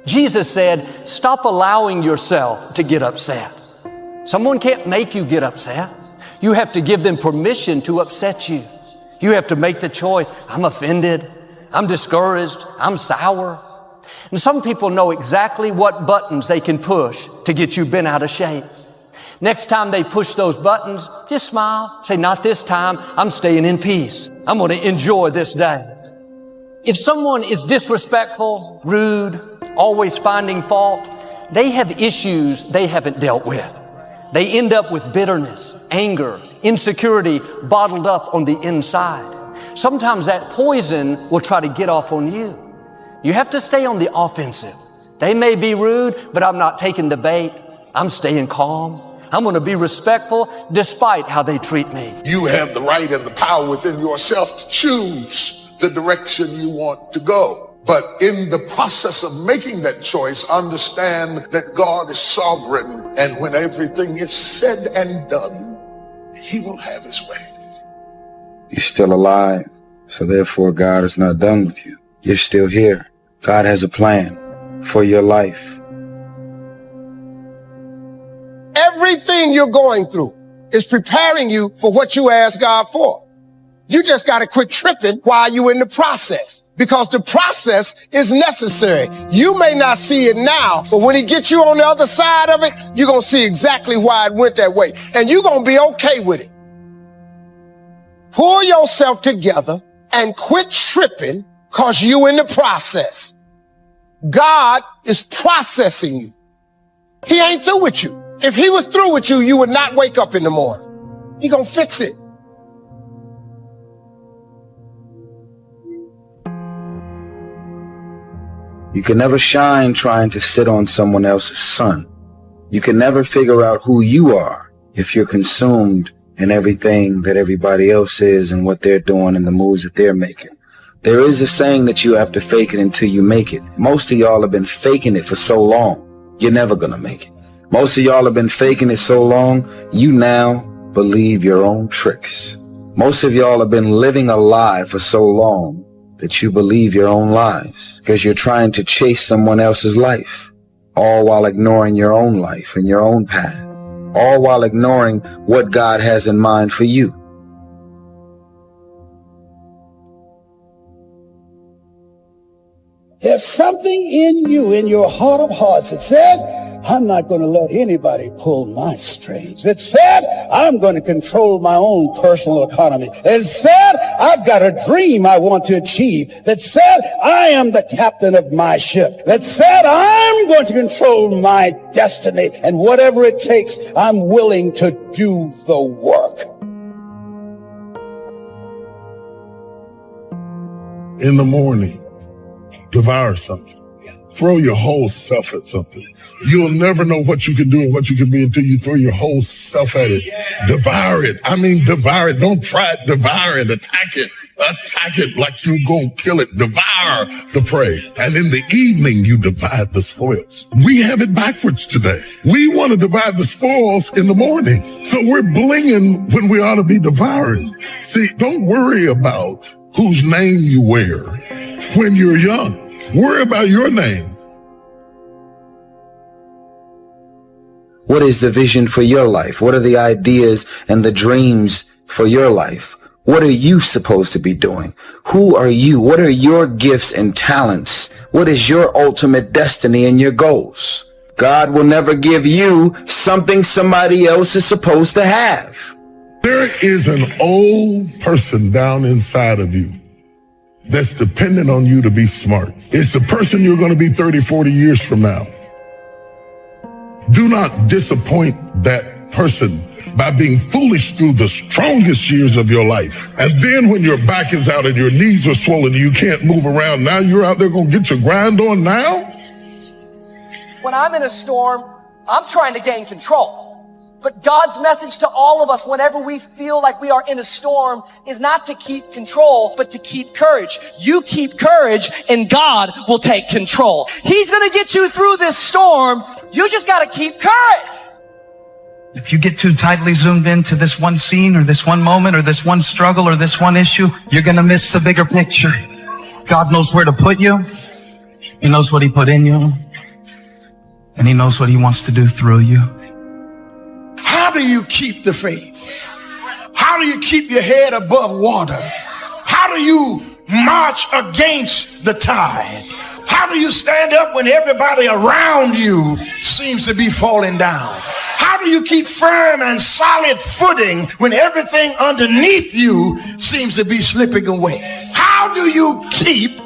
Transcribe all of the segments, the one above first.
Jesus said, stop allowing yourself to get upset. Someone can't make you get upset. You have to give them permission to upset you. You have to make the choice. I'm offended. I'm discouraged. I'm sour. And some people know exactly what buttons they can push to get you bent out of shape. Next time they push those buttons, just smile. Say, not this time. I'm staying in peace. I'm going to enjoy this day. If someone is disrespectful, rude, always finding fault, they have issues they haven't dealt with. They end up with bitterness, anger, insecurity bottled up on the inside. Sometimes that poison will try to get off on you. You have to stay on the offensive. They may be rude, but I'm not taking the bait. I'm staying calm. I'm going to be respectful despite how they treat me. You have the right and the power within yourself to choose the direction you want to go. But in the process of making that choice, understand that God is sovereign. And when everything is said and done, He will have His way. You're still alive, so therefore God is not done with you. You're still here. God has a plan for your life. Everything you're going through is preparing you for what you ask God for. You just got to quit tripping while you're in the process, because the process is necessary. You may not see it now, but when He gets you on the other side of it, you're going to see exactly why it went that way. And you're going to be okay with it. Pull yourself together and quit tripping because you're in the process. God is processing you. He ain't through with you. If He was through with you, you would not wake up in the morning. He gonna fix it. You can never shine trying to sit on someone else's sun. You can never figure out who you are if you're consumed in everything that everybody else is and what they're doing and the moves that they're making. There is a saying that you have to fake it until you make it. Most of y'all have been faking it for so long, you're never gonna make it. Most of y'all have been faking it so long, you now believe your own tricks. Most of y'all have been living a lie for so long that you believe your own lies because you're trying to chase someone else's life, all while ignoring your own life and your own path, all while ignoring what God has in mind for you. There's something in you, in your heart of hearts, that said, I'm not going to let anybody pull my strings. It said, I'm going to control my own personal economy. It said, I've got a dream I want to achieve. That said, I am the captain of my ship. That said, I'm going to control my destiny. And whatever it takes, I'm willing to do the work. In the morning, devour something. Throw your whole self at something. You'll never know what you can do and what you can be until you throw your whole self at it. Devour it. I mean, devour it. Don't try it. Devour it. Attack it. Attack it like you're going to kill it. Devour the prey. And in the evening, you divide the spoils. We have it backwards today. We want to divide the spoils in the morning. So we're blinging when we ought to be devouring. See, don't worry about whose name you wear when you're young. Worry about your name. What is the vision for your life? What are the ideas and the dreams for your life? What are you supposed to be doing? Who are you? What are your gifts and talents? What is your ultimate destiny and your goals? God will never give you something somebody else is supposed to have. There is an old person down inside of you that's dependent on you to be smart. It's the person you're going to be 30, 40 years from now. Do not disappoint that person by being foolish through the strongest years of your life. And then when your back is out and your knees are swollen and you can't move around, now you're out there going to get your grind on now? When I'm in a storm, I'm trying to gain control. But God's message to all of us whenever we feel like we are in a storm is not to keep control, but to keep courage. You keep courage and God will take control. He's going to get you through this storm. You just got to keep courage. If you get too tightly zoomed into this one scene or this one moment or this one struggle or this one issue, you're going to miss the bigger picture. God knows where to put you. He knows what He put in you. and he knows what he wants to do through you. How do you keep the faith? How do you keep your head above water? How do you march against the tide? How do you stand up when everybody around you seems to be falling down? How do you keep firm and solid footing when everything underneath you seems to be slipping away? How do you keep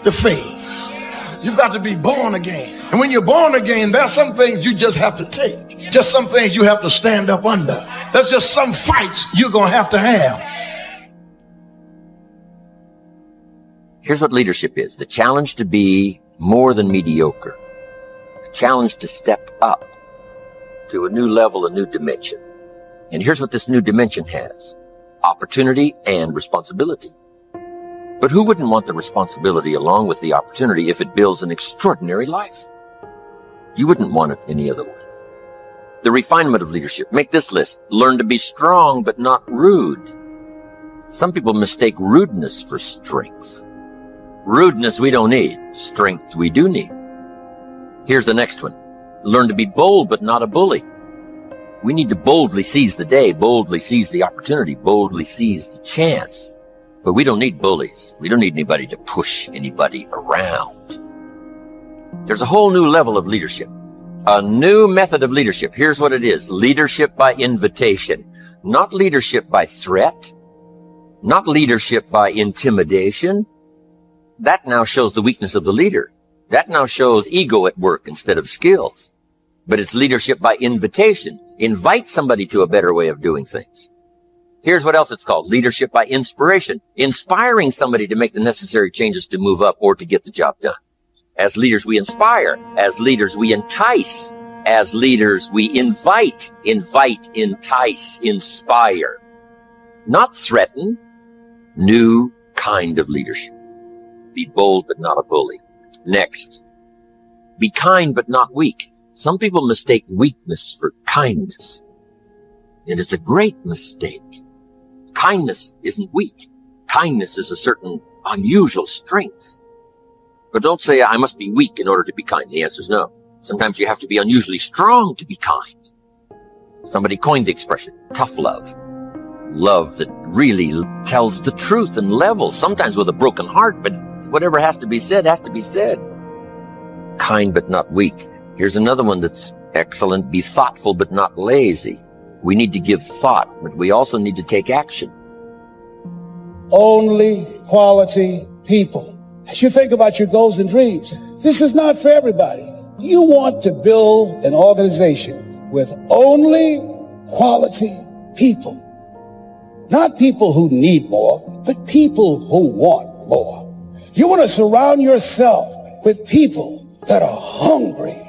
the faith? You've got to be born again. And when you're born again, there are some things you just have to take. Just some things you have to stand up under. There's just some fights you're going to have. Here's what leadership is. The challenge to be more than mediocre. The challenge to step up to a new level, a new dimension. And here's what this new dimension has. Opportunity and responsibility. But who wouldn't want the responsibility along with the opportunity if it builds an extraordinary life? You wouldn't want it any other way. The refinement of leadership. Make this list. Learn to be strong, but not rude. Some people mistake rudeness for strength. Rudeness we don't need. Strength we do need. Here's the next one. Learn to be bold, but not a bully. We need to boldly seize the day, boldly seize the opportunity, boldly seize the chance. But we don't need bullies. We don't need anybody to push anybody around. There's a whole new level of leadership. A new method of leadership. Here's what it is. Leadership by invitation. Not leadership by threat. Not leadership by intimidation. That now shows the weakness of the leader. That now shows ego at work instead of skills. But it's leadership by invitation. Invite somebody to a better way of doing things. Here's what else it's called. Leadership by inspiration. Inspiring somebody to make the necessary changes to move up or to get the job done. As leaders, we inspire. As leaders, we entice. As leaders, we invite, entice, inspire. Not threaten. New kind of leadership. Be bold, but not a bully. Next, be kind, but not weak. Some people mistake weakness for kindness. It is a great mistake. Kindness isn't weak. Kindness is a certain unusual strength. But don't say, I must be weak in order to be kind. The answer is no. Sometimes you have to be unusually strong to be kind. Somebody coined the expression, tough love. Love that really tells the truth and levels, sometimes with a broken heart, but whatever has to be said, has to be said. Kind, but not weak. Here's another one that's excellent. Be thoughtful, but not lazy. We need to give thought, but we also need to take action. Only quality people. As you think about your goals and dreams, this is not for everybody. You want to build an organization with only quality people. Not people who need more, but people who want more. You want to surround yourself with people that are hungry.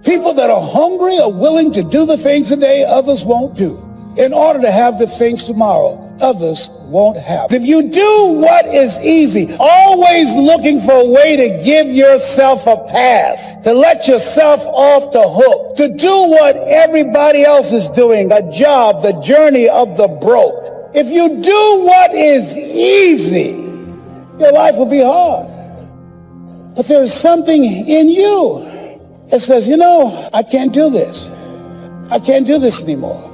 People that are hungry are willing to do the things today others won't do in order to have the things tomorrow others won't have. If you do what is easy, always looking for a way to give yourself a pass, to let yourself off the hook, to do what everybody else is doing, a job, the journey of the broke. If you do what is easy, your life will be hard. But there is something in you that says, you know, I can't do this. I can't do this anymore.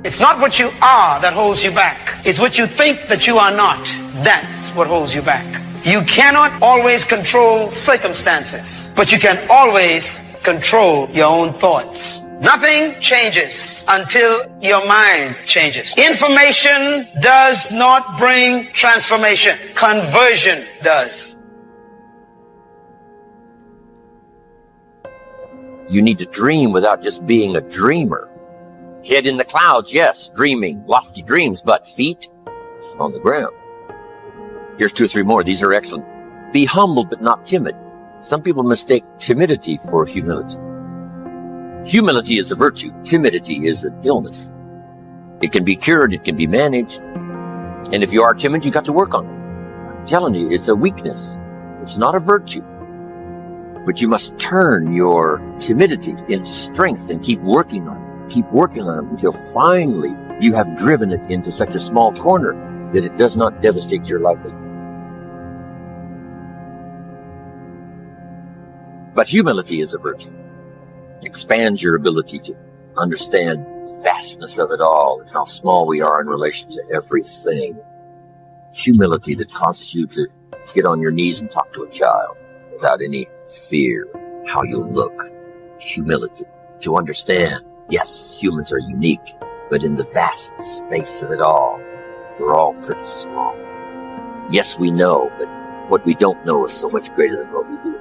It's not what you are that holds you back. It's what you think that you are not. That's what holds you back. You cannot always control circumstances, but you can always control your own thoughts. Nothing changes until your mind changes. Information does not bring transformation. Conversion does. You need to dream without just being a dreamer. Head in the clouds, yes, dreaming, lofty dreams, but feet on the ground. Here's 2 or 3 more. These are excellent. Be humble, but not timid. Some people mistake timidity for humility. Humility is a virtue. Timidity is an illness. It can be cured. It can be managed. And if you are timid, you got to work on it. I'm telling you, it's a weakness. It's not a virtue. But you must turn your timidity into strength and keep working on it. Keep working on it until finally you have driven it into such a small corner that it does not devastate your life. But humility is a virtue. Expands your ability to understand the vastness of it all and how small we are in relation to everything. Humility that causes you to get on your knees and talk to a child without any fear how you look. Humility to understand, yes, humans are unique, but in the vast space of it all, we're all pretty small. Yes, we know, but what we don't know is so much greater than what we do.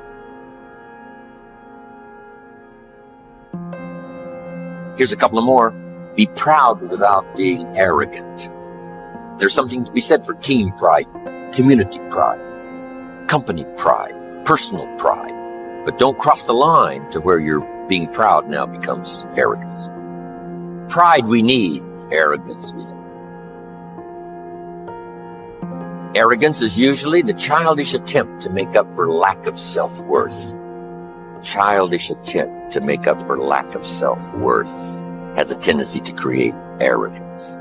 Here's a couple of more. Be proud without being arrogant. There's something to be said for team pride, community pride, company pride, personal pride. But don't cross the line to where you're being proud now becomes arrogance. Pride we need, arrogance we don't. Arrogance is usually the childish attempt to make up for lack of self-worth. Childish attempt to make up for lack of self-worth has a tendency to create arrogance.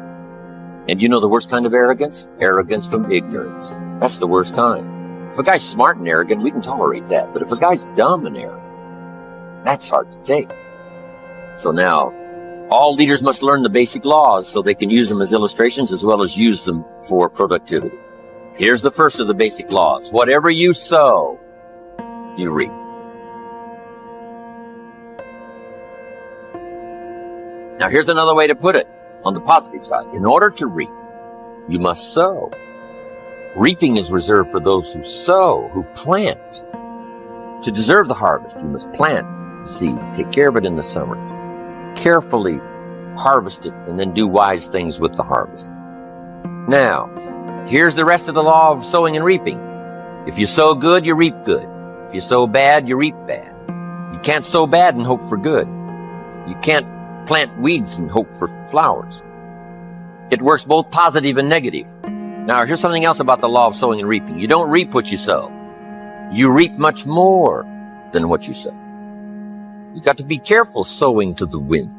And you know the worst kind of arrogance? Arrogance from ignorance. That's the worst kind. If a guy's smart and arrogant, we can tolerate that. But if a guy's dumb and arrogant, that's hard to take. So now, all leaders must learn the basic laws so they can use them as illustrations as well as use them for productivity. Here's the first of the basic laws. Whatever you sow, you reap. Now here's another way to put it on the positive side. In order to reap, you must sow. Reaping is reserved for those who sow, who plant. To deserve the harvest, you must plant the seed, take care of it in the summer, carefully harvest it, and then do wise things with the harvest. Now, here's the rest of the law of sowing and reaping. If you sow good, you reap good. If you sow bad, you reap bad. You can't sow bad and hope for good. You can't plant weeds and hope for flowers. It works both positive and negative. Now, here's something else about the law of sowing and reaping. You don't reap what you sow. You reap much more than what you sow. You've got to be careful sowing to the wind.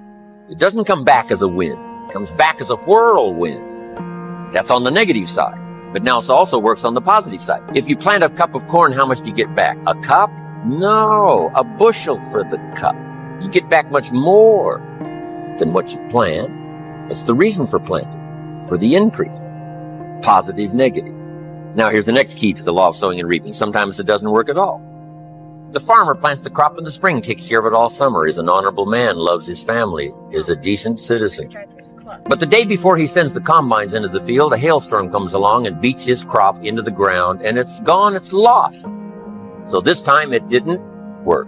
It doesn't come back as a wind. It comes back as a whirlwind. That's on the negative side. But now it also works on the positive side. If you plant a cup of corn, how much do you get back? A cup? No, a bushel for the cup. You get back much more than what you plant. It's the reason for planting, for the increase. Positive, negative. Now here's the next key to the law of sowing and reaping. Sometimes it doesn't work at all. The farmer plants the crop in the spring, takes care of it all summer, is an honorable man, loves his family, is a decent citizen. But the day before he sends the combines into the field, a hailstorm comes along and beats his crop into the ground, and it's gone, it's lost. So this time it didn't work.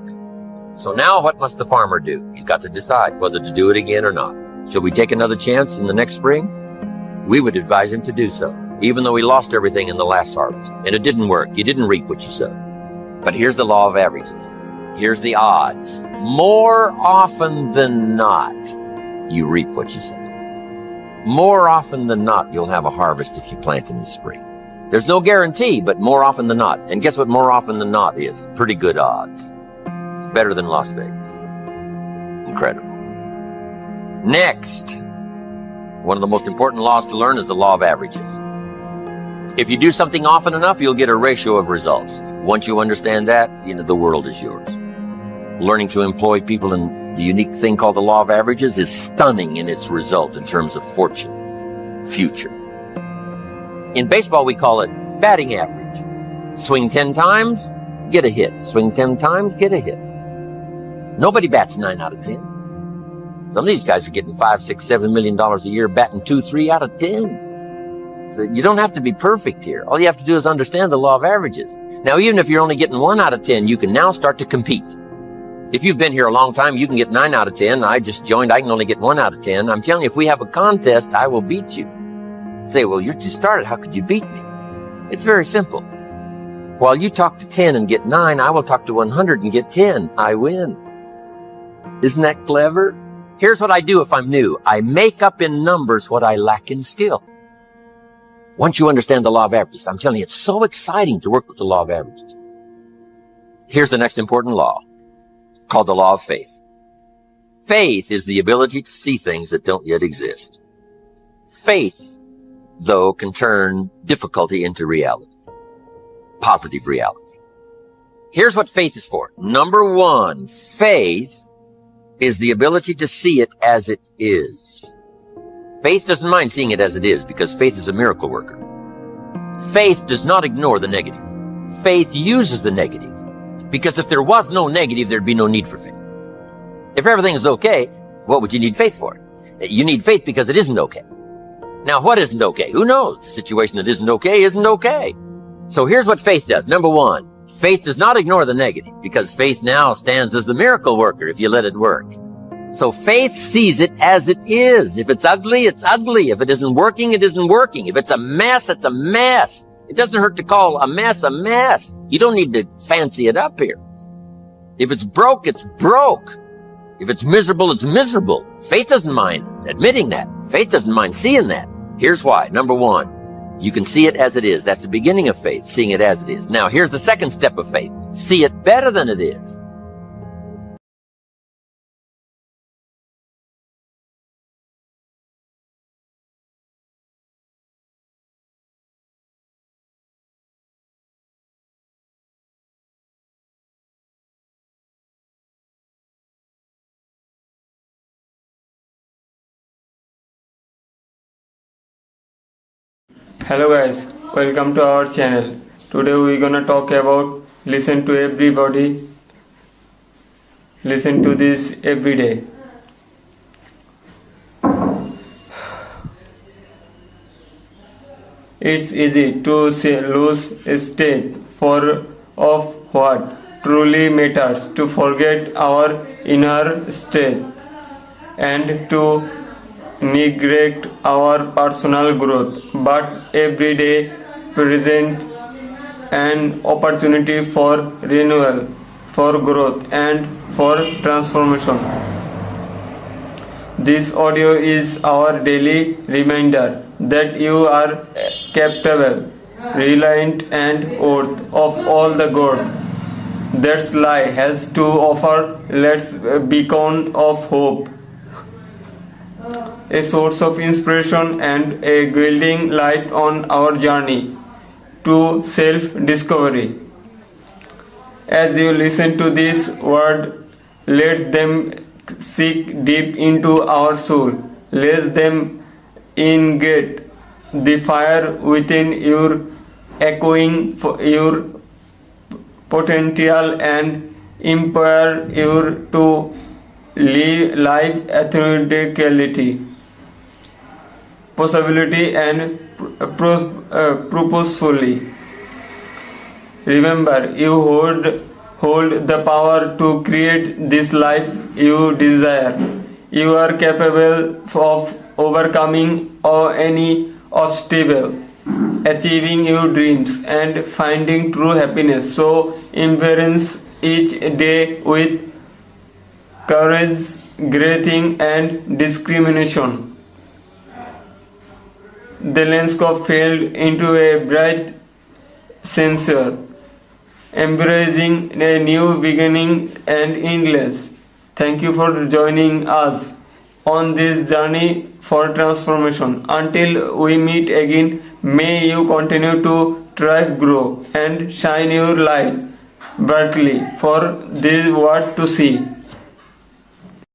So now what must the farmer do? He's got to decide whether to do it again or not. Shall we take another chance in the next spring? We would advise him to do so, even though he lost everything in the last harvest. And it didn't work. You didn't reap what you sowed. But here's the law of averages. Here's the odds. More often than not, you reap what you sow. More often than not, you'll have a harvest if you plant in the spring. There's no guarantee, but more often than not. And guess what more often than not is? Pretty good odds. It's better than Las Vegas. Incredible. Next, one of the most important laws to learn is the law of averages. If you do something often enough, you'll get a ratio of results. Once you understand that, the world is yours. Learning to employ people in the unique thing called the law of averages is stunning in its result in terms of fortune, future. In baseball, we call it batting average. Swing 10 times, get a hit. Swing 10 times, get a hit. Nobody bats 9 out of 10. Some of these guys are getting $5, $6, $7 million a year, batting 2, 3 out of 10. So you don't have to be perfect here. All you have to do is understand the law of averages. Now, even if you're only getting 1 out of 10, you can now start to compete. If you've been here a long time, you can get 9 out of 10. I just joined, I can only get 1 out of 10. I'm telling you, if we have a contest, I will beat you. Say, well, you just started. How could you beat me? It's very simple. While you talk to 10 and get 9, I will talk to 100 and get 10. I win. Isn't that clever? Here's what I do if I'm new. I make up in numbers what I lack in skill. Once you understand the law of averages, I'm telling you, it's so exciting to work with the law of averages. Here's the next important law, called the law of faith. Faith is the ability to see things that don't yet exist. Faith, though, can turn difficulty into reality, positive reality. Here's what faith is for. Number one, faith is the ability to see it as it is. Faith doesn't mind seeing it as it is because faith is a miracle worker. Faith does not ignore the negative. Faith uses the negative because if there was no negative, there'd be no need for faith. If everything is okay, what would you need faith for? You need faith because it isn't okay. Now, what isn't okay? Who knows? The situation that isn't okay isn't okay. So here's what faith does. Number one, faith does not ignore the negative because faith now stands as the miracle worker if you let it work. So faith sees it as it is. If it's ugly, it's ugly. If it isn't working, it isn't working. If it's a mess, it's a mess. It doesn't hurt to call a mess a mess. You don't need to fancy it up here. If it's broke, it's broke. If it's miserable, it's miserable. Faith doesn't mind admitting that. Faith doesn't mind seeing that. Here's why. Number one, you can see it as it is. That's the beginning of faith, seeing it as it is. Now, here's the second step of faith. See it better than it is. Hello guys, welcome to our channel. Today we're gonna talk about listen to everybody. Listen to this every day. It's easy to lose state of what truly matters, to forget our inner state, and to neglect our personal growth. But every day presents an opportunity for renewal, for growth, and for transformation. This audio is our daily reminder that you are capable, reliant, and worthy of all the good that life has to offer. Let's beacon of hope, a source of inspiration, and a guiding light on our journey to self-discovery. As you listen to this word, let them sink deep into our soul. Let them ignite the fire within you, echoing your potential and empower you to live life authentically, possibility, and purposefully. Remember, you hold the power to create this life you desire. You are capable of overcoming any obstacle, achieving your dreams, and finding true happiness. So embrace each day with courage, grace, and discrimination. The landscape fell into a bright sunset, embracing a new beginning and endless. Thank you for joining us on this journey for transformation. Until we meet again, may you continue to thrive, grow, and shine your light brightly for the world to see.